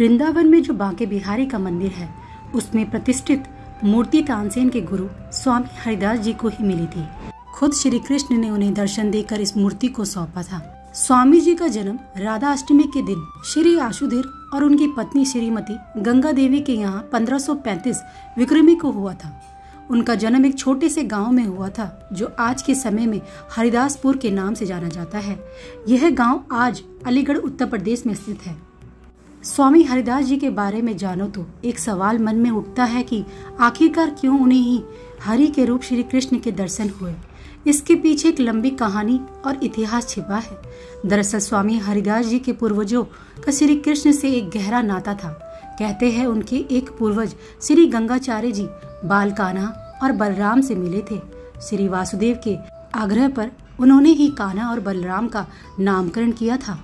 वृंदावन में जो बांके बिहारी का मंदिर है, उसमें प्रतिष्ठित मूर्ति तानसेन के गुरु स्वामी हरिदास जी को ही मिली थी। खुद श्री कृष्ण ने उन्हें दर्शन देकर इस मूर्ति को सौंपा था। स्वामी जी का जन्म राधा अष्टमी के दिन श्री आशुधीर और उनकी पत्नी श्रीमती गंगा देवी के यहाँ 1535 विक्रमी को हुआ था। उनका जन्म एक छोटे से गांव में हुआ था, जो आज के समय में हरिदासपुर के नाम से जाना जाता है। यह गांव आज अलीगढ़ उत्तर प्रदेश में स्थित है। स्वामी हरिदास जी के बारे में जानो तो एक सवाल मन में उठता है कि आखिरकार क्यों उन्हें ही हरि के रूप श्री कृष्ण के दर्शन हुए। इसके पीछे एक लंबी कहानी और इतिहास छिपा है। दरअसल स्वामी हरिदास जी के पूर्वजों का श्री कृष्ण से एक गहरा नाता था। कहते हैं उनके एक पूर्वज श्री गंगाचार्य जी बाल कान्हा और बलराम से मिले थे। श्री वासुदेव के आग्रह पर उन्होंने ही कान्हा और बलराम का नामकरण किया था।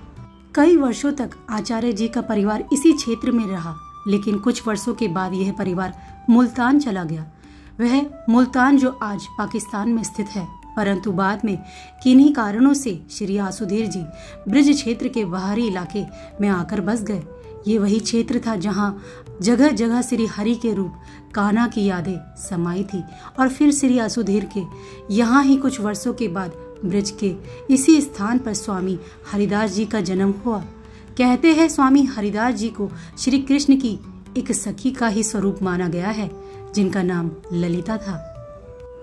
कई वर्षों तक आचार्य जी का परिवार इसी क्षेत्र में रहा, लेकिन कुछ वर्षों के बाद यह परिवार मुल्तान चला गया। वह मुल्तान जो आज पाकिस्तान में स्थित है, परंतु बाद में किन्हीं कारणों से श्री आशुधीर जी ब्रिज क्षेत्र के बाहरी इलाके में आकर बस गए। ये वही क्षेत्र था जहां जगह जगह श्री हरि के रूप कान्हा की यादें समाई थी। और फिर श्री आशुधीर के यहाँ ही कुछ वर्षों के बाद ब्रिज के इसी स्थान पर स्वामी हरिदास जी का जन्म हुआ। कहते हैं स्वामी हरिदास जी को श्री कृष्ण की एक सखी का ही स्वरूप माना गया है, जिनका नाम ललिता था।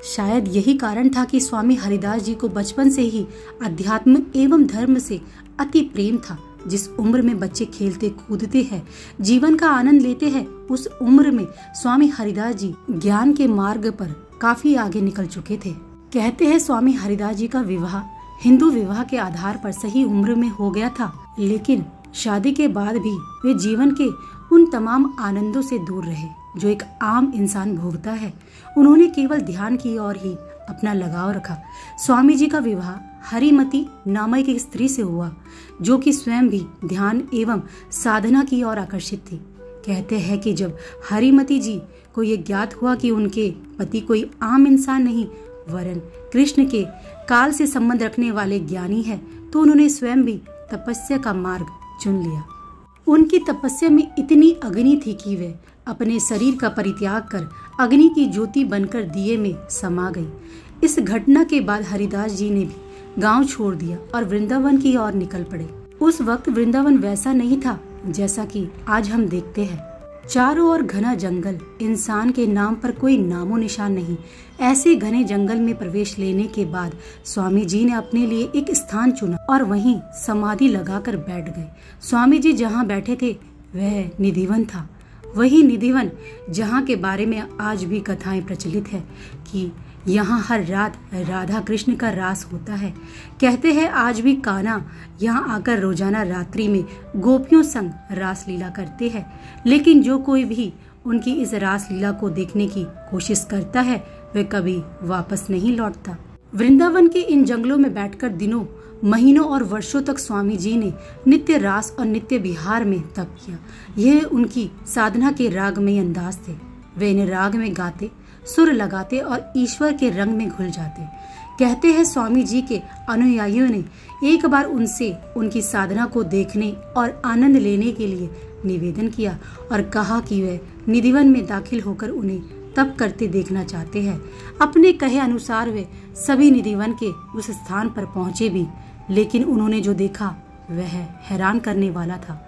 शायद यही कारण था कि स्वामी हरिदास जी को बचपन से ही अध्यात्म एवं धर्म से अति प्रेम था। जिस उम्र में बच्चे खेलते कूदते हैं, जीवन का आनंद लेते हैं, उस उम्र में स्वामी हरिदास जी ज्ञान के मार्ग पर काफी आगे निकल चुके थे। कहते हैं स्वामी हरिदास जी का विवाह हिंदू विवाह के आधार पर सही उम्र में हो गया था, लेकिन शादी के बाद भी वे जीवन के उन तमाम आनंदों से दूर रहे जो एक आम इंसान भोगता है। उन्होंने केवल ध्यान की ओर ही अपना लगाव रखा। स्वामी जी का विवाह हरिमती नामक एक स्त्री से हुआ, जो कि स्वयं भी ध्यान एवं साधना की ओर आकर्षित थी। कहते हैं कि जब हरिमती जी को ये ज्ञात हुआ कि उनके पति कोई आम इंसान नहीं वरन कृष्ण के काल से संबंध रखने वाले ज्ञानी है, तो उन्होंने स्वयं भी तपस्या का मार्ग चुन लिया। उनकी तपस्या में इतनी अग्नि थी कि वे अपने शरीर का परित्याग कर अग्नि की ज्योति बनकर दिए में समा गई। इस घटना के बाद हरिदास जी ने भी गांव छोड़ दिया और वृंदावन की ओर निकल पड़े। उस वक्त वृंदावन वैसा नहीं था जैसा कि आज हम देखते हैं। चारों ओर घना जंगल, इंसान के नाम पर कोई नामो निशान नहीं। ऐसे घने जंगल में प्रवेश लेने के बाद स्वामी जी ने अपने लिए एक स्थान चुना और वहीं समाधि लगाकर बैठ गए। स्वामी जी जहाँ बैठे थे वह निधिवन था। वही निधिवन जहाँ के बारे में आज भी कथाएं प्रचलित है कि यहाँ हर रात राधा कृष्ण का रास होता है। कहते हैं आज भी कान्हा यहाँ आकर रोजाना रात्रि में गोपियों संग रास लीला करते हैं, लेकिन जो कोई भी उनकी इस रास लीला को देखने की कोशिश करता है वह कभी वापस नहीं लौटता। वृंदावन के इन जंगलों में बैठकर दिनों, महीनों और वर्षों तक स्वामी जी ने नित्य रास और नित्य विहार में तप किया। यह उनकी साधना के रागमय अंदाज थे। वे इन राग में गाते, सुर लगाते और ईश्वर के रंग में घुल जाते। कहते हैं स्वामी जी के अनुयायियों ने एक बार उनसे उनकी साधना को देखने और आनंद लेने के लिए निवेदन किया और कहा कि वे निधिवन में दाखिल होकर उन्हें तप करते देखना चाहते हैं। अपने कहे अनुसार वे सभी निधिवन के उस स्थान पर पहुंचे भी, लेकिन उन्होंने जो देखा वह हैरान करने वाला था।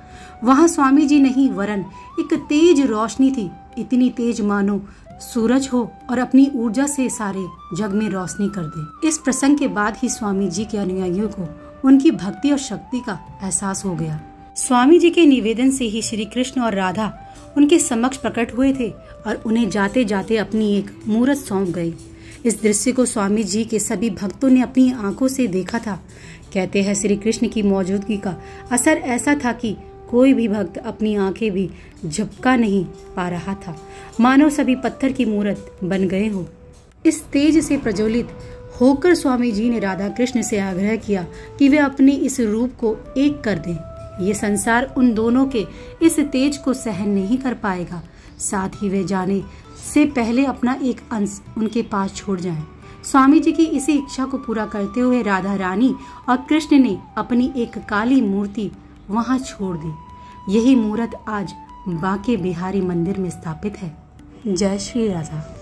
वहां स्वामी जी नहीं वरन एक तेज रोशनी थी, इतनी तेज मानो सूरज हो और अपनी ऊर्जा से सारे जग में रोशनी कर दे। इस प्रसंग के बाद ही स्वामी जी के अनुयायियों को उनकी भक्ति और शक्ति का एहसास हो गया। स्वामी जी के निवेदन से ही श्री कृष्ण और राधा उनके समक्ष प्रकट हुए थे और उन्हें जाते जाते अपनी एक मूरत सौंप गए। इस दृश्य को स्वामी जी के सभी भक्तों ने अपनी आंखों से देखा था। कहते हैं श्री कृष्ण की मौजूदगी का असर ऐसा था कि कोई भी भक्त अपनी आंखें भी झपका नहीं पा रहा था, मानो सभी पत्थर की मूरत बन गए हो। इस तेज से प्रज्वलित होकर स्वामी जी ने राधा कृष्ण से आग्रह किया कि वे अपने इस रूप को एक कर दें। ये संसार उन दोनों के इस तेज को सहन नहीं कर पाएगा। साथ ही वे जाने से पहले अपना एक अंश उनके पास छोड़ जाएं। स्वामी जी की इसी इच्छा को पूरा करते हुए राधा रानी और कृष्ण ने अपनी एक काली मूर्ति वहां छोड़ दी। यही मूर्त आज बांके बिहारी मंदिर में स्थापित है। जय श्री राधा।